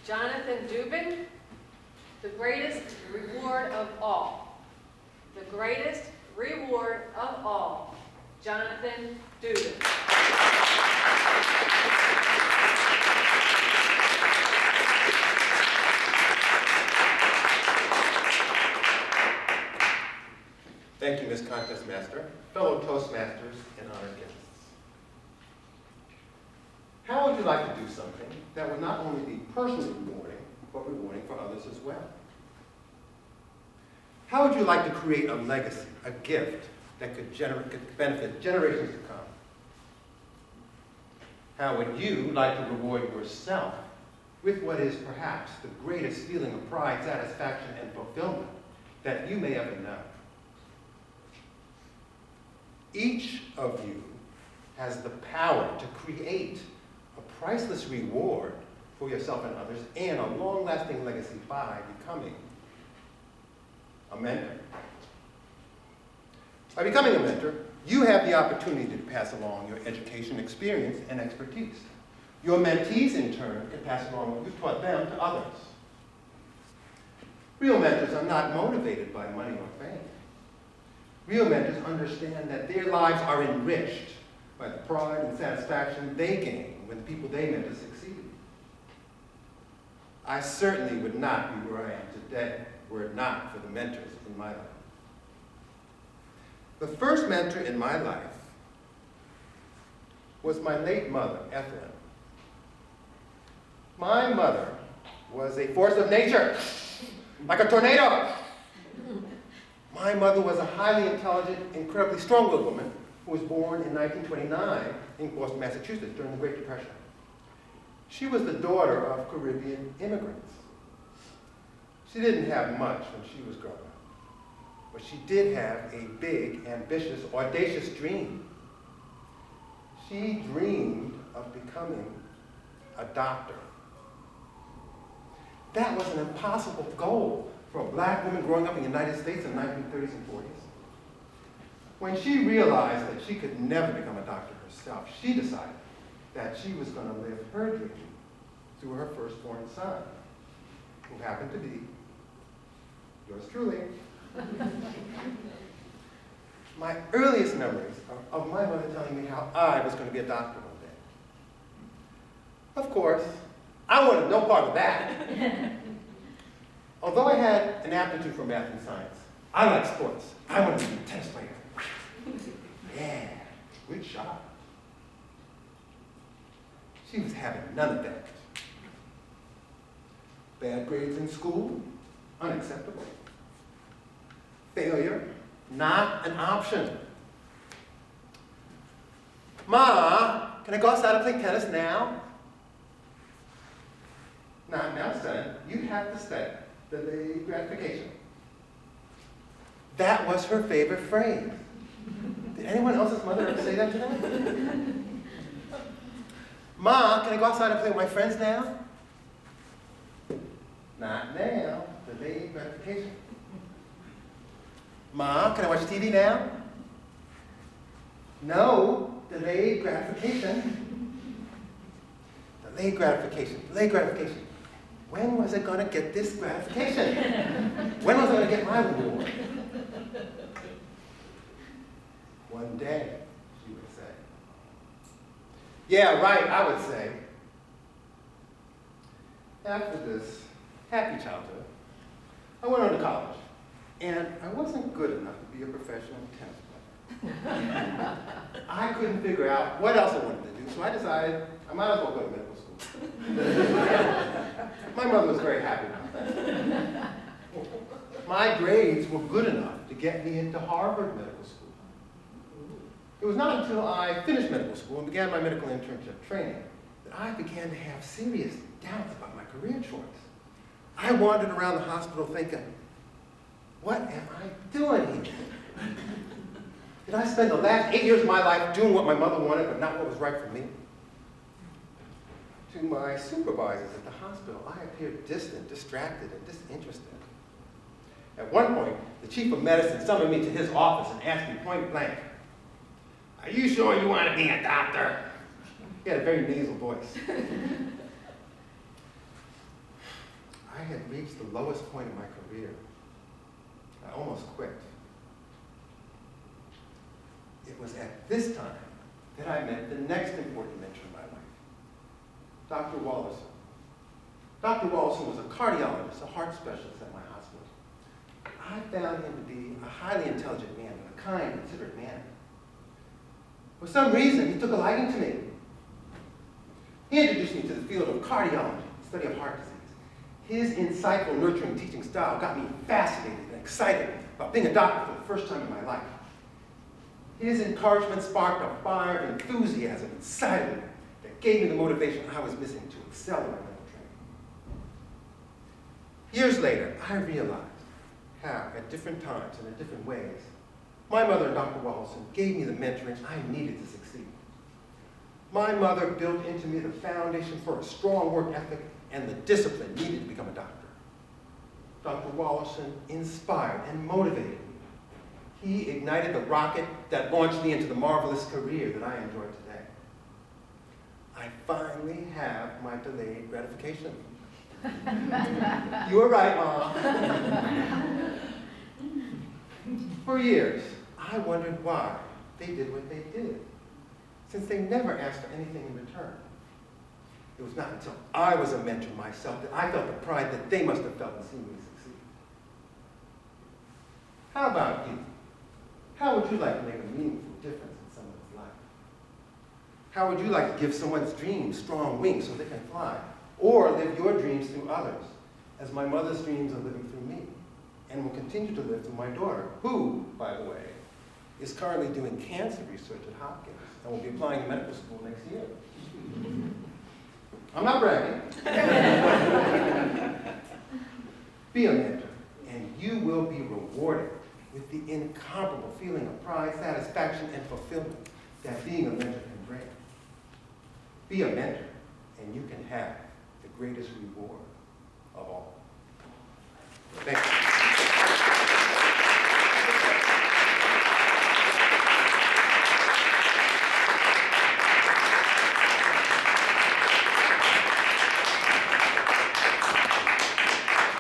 Jonathan Dubin, the greatest reward of all. The greatest reward of all. Jonathan Dubin. Thank you, Ms. Contest Master, fellow Toastmasters, and honored guests. How would you like to do something that would not only be personally rewarding, but rewarding for others as well? How would you like to create a legacy, a gift, that could benefit generations to come? How would you like to reward yourself with what is perhaps the greatest feeling of pride, satisfaction, and fulfillment that you may ever know? Each of you has the power to create a priceless reward for yourself and others and a long-lasting legacy by becoming a mentor. By becoming a mentor, you have the opportunity to pass along your education, experience, and expertise. Your mentees, in turn, can pass along what you've taught them to others. Real mentors are not motivated by money or fame. Real mentors understand that their lives are enriched by the pride and satisfaction they gain when the people they mentor succeed. I certainly would not be where I am today were it not for the mentors in my life. The first mentor in my life was my late mother, Ethelyn. My mother was a force of nature, like a tornado. My mother was a highly intelligent, incredibly strong-willed woman who was born in 1929 in Boston, Massachusetts during the Great Depression. She was the daughter of Caribbean immigrants. She didn't have much when she was growing up, but she did have a big, ambitious, audacious dream. She dreamed of becoming a doctor. That was an impossible goal for a black woman growing up in the United States in the 1930s and 40s. When she realized that she could never become a doctor herself, she decided that she was going to live her dream through her firstborn son, who happened to be yours truly. My earliest memories are of my mother telling me how I was going to be a doctor one day. Of course, I wanted no part of that. Although I had an aptitude for math and science, I liked sports. I wanted to be a tennis player. Yeah, good shot. She was having none of that. Bad grades in school, unacceptable. Failure, not an option. Ma, can I go outside and play tennis now? Not now, son. You have to study. Delayed gratification. That was her favorite phrase. Did anyone else's mother ever say that to them? Ma, can I go outside and play with my friends now? Not now. Delayed gratification. Ma, can I watch TV now? No. Delayed gratification. Delayed gratification. Delayed gratification. When was I going to get this gratification? When was I going to get my reward? One day, she would say. Yeah, right, I would say. After this happy childhood, I went on to college, and I wasn't good enough to be a professional tennis player. I couldn't figure out what else I wanted to do, so I decided I might as well go to medical school. My mother was very happy about that. My grades were good enough to get me into Harvard Medical School. It was not until I finished medical school and began my medical internship training that I began to have serious doubts about my career choice. I wandered around the hospital thinking, what am I doing here? Did I spend the last 8 years of my life doing what my mother wanted but not what was right for me? To my supervisors at the hospital, I appeared distant, distracted, and disinterested. At one point, the chief of medicine summoned me to his office and asked me point blank, "Are you sure you want to be a doctor?" He had a very nasal voice. I had reached the lowest point in my career. I almost quit. It was at this time that I met the next important mentor in my life, Dr. Wallison. Dr. Wallison was a cardiologist, a heart specialist at my hospital. I found him to be a highly intelligent man, a kind, considerate man. For some reason, he took a liking to me. He introduced me to the field of cardiology, the study of heart disease. His insightful, nurturing teaching style got me fascinated and excited about being a doctor for the first time in my life. His encouragement sparked a fire of enthusiasm inside of me that gave me the motivation I was missing to excel in my medical training. Years later, I realized how, at different times and in different ways, my mother and Dr. Wallison gave me the mentoring I needed to succeed. My mother built into me the foundation for a strong work ethic and the discipline needed to become a doctor. Dr. Wallison inspired and motivated me. He ignited the rocket that launched me into the marvelous career that I enjoy today. I finally have my delayed gratification. You were right, Mom. For years, I wondered why they did what they did, since they never asked for anything in return. It was not until I was a mentor myself that I felt the pride that they must have felt in seeing me succeed. How about you? How would you like to make a meaningful difference in someone's life? How would you like to give someone's dreams strong wings so they can fly? Or live your dreams through others, as my mother's dreams are living through me, and will continue to live through my daughter, who, by the way, is currently doing cancer research at Hopkins and will be applying to medical school next year. I'm not bragging. Be a mentor, and you will be rewarded with the incomparable feeling of pride, satisfaction, and fulfillment that being a mentor can bring. Be a mentor, and you can have the greatest reward of all. Thank you.